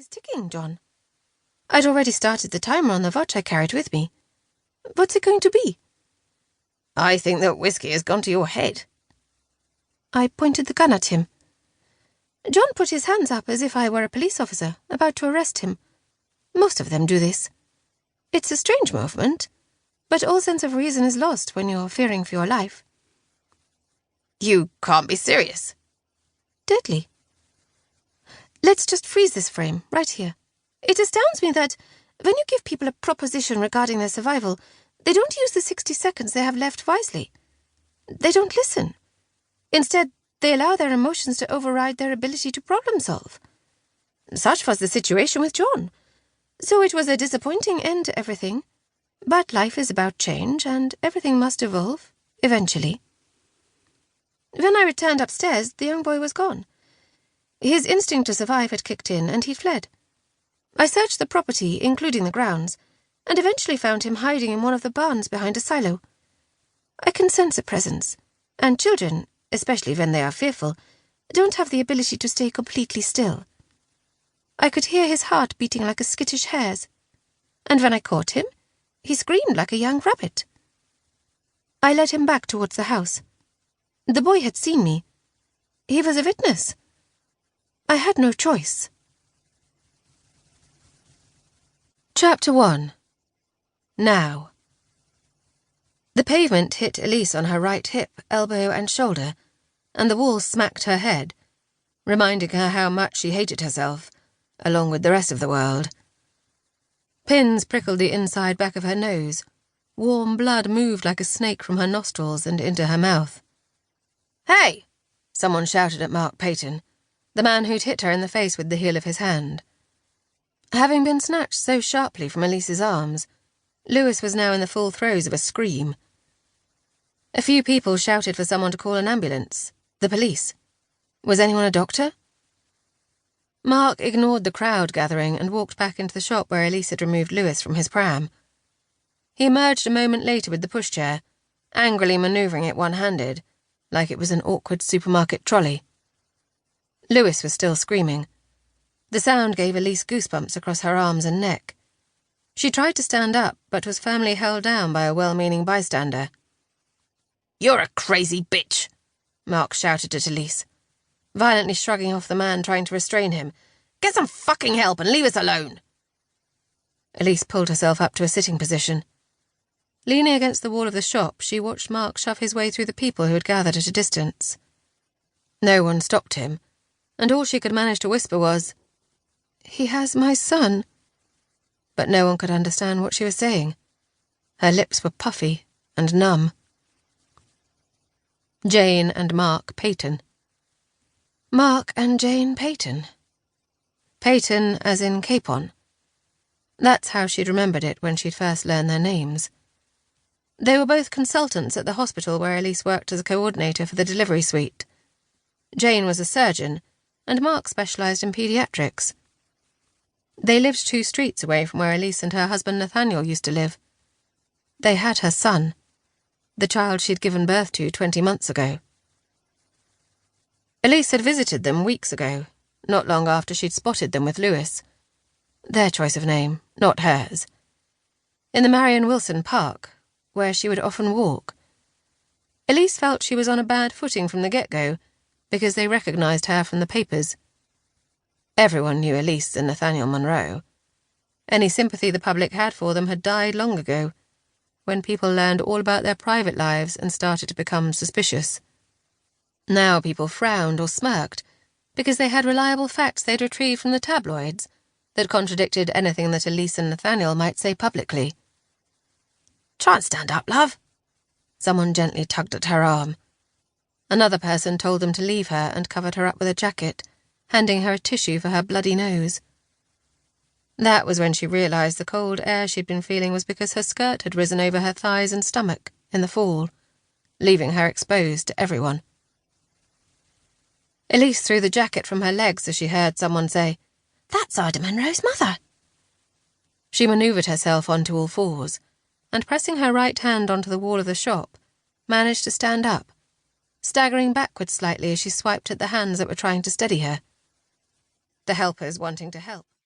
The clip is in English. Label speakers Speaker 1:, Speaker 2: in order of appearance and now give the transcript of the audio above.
Speaker 1: is ticking, John. I'd already started the timer on the watch I carried with me. What's it going to be?
Speaker 2: I think that whiskey has gone to your head.
Speaker 1: I pointed the gun at him. John put his hands up as if I were a police officer, about to arrest him. Most of them do this. It's a strange movement, but all sense of reason is lost when you're fearing for your life.
Speaker 2: You can't be serious.
Speaker 1: Deadly. Let's just freeze this frame, right here. It astounds me that, when you give people a proposition regarding their survival, they don't use the 60 seconds they have left wisely. They don't listen. Instead, they allow their emotions to override their ability to problem solve. Such was the situation with John. So it was a disappointing end to everything. But life is about change, and everything must evolve, eventually. When I returned upstairs, the young boy was gone. His instinct to survive had kicked in, and he'd fled. I searched the property, including the grounds, and eventually found him hiding in one of the barns behind a silo. I can sense a presence, and children, especially when they are fearful, don't have the ability to stay completely still. I could hear his heart beating like a skittish hare's, and when I caught him, he screamed like a young rabbit. I led him back towards the house. The boy had seen me. He was a witness. I had no choice. Chapter 1. Now. The pavement hit Elise on her right hip, elbow, and shoulder, and the wall smacked her head, reminding her how much she hated herself, along with the rest of the world. Pins prickled the inside back of her nose. Warm blood moved like a snake from her nostrils and into her mouth. "Hey!" someone shouted at Mark Peyton, the man who'd hit her in the face with the heel of his hand. Having been snatched so sharply from Elise's arms, Lewis was now in the full throes of a scream. A few people shouted for someone to call an ambulance. The police. Was anyone a doctor? Mark ignored the crowd gathering and walked back into the shop where Elise had removed Lewis from his pram. He emerged a moment later with the pushchair, angrily manoeuvring it one-handed, like it was an awkward supermarket trolley. Lewis was still screaming. The sound gave Elise goosebumps across her arms and neck. She tried to stand up, but was firmly held down by a well-meaning bystander.
Speaker 2: "You're a crazy bitch,"
Speaker 1: Mark shouted at Elise, violently shrugging off the man trying to restrain him.
Speaker 2: "Get some fucking help and leave us alone."
Speaker 1: Elise pulled herself up to a sitting position. Leaning against the wall of the shop, she watched Mark shove his way through the people who had gathered at a distance. No one stopped him, and all she could manage to whisper was, "He has my son." But no one could understand what she was saying. Her lips were puffy and numb. Jane and Mark Peyton. Mark and Jane Peyton. Peyton as in Capon. That's how she'd remembered it when she'd first learned their names. They were both consultants at the hospital where Elise worked as a coordinator for the delivery suite. Jane was a surgeon, and Mark specialised in paediatrics. They lived 2 streets away from where Elise and her husband Nathaniel used to live. They had her son, the child she'd given birth to 20 months ago. Elise had visited them weeks ago, not long after she'd spotted them with Lewis. Their choice of name, not hers. In the Marion Wilson Park, where she would often walk. Elise felt she was on a bad footing from the get-go, because they recognised her from the papers. Everyone knew Elise and Nathaniel Monroe. Any sympathy the public had for them had died long ago, when people learned all about their private lives and started to become suspicious. Now people frowned or smirked, because they had reliable facts they'd retrieved from the tabloids that contradicted anything that Elise and Nathaniel might say publicly.
Speaker 2: "Try and stand up, love."
Speaker 1: Someone gently tugged at her arm. Another person told them to leave her and covered her up with a jacket, handing her a tissue for her bloody nose. That was when she realised the cold air she'd been feeling was because her skirt had risen over her thighs and stomach in the fall, leaving her exposed to everyone. Elise threw the jacket from her legs as she heard someone say,
Speaker 2: "That's Ida Monroe's mother."
Speaker 1: She manoeuvred herself onto all fours, and pressing her right hand onto the wall of the shop, managed to stand up, staggering backwards slightly as she swiped at the hands that were trying to steady her. The helpers wanting to help.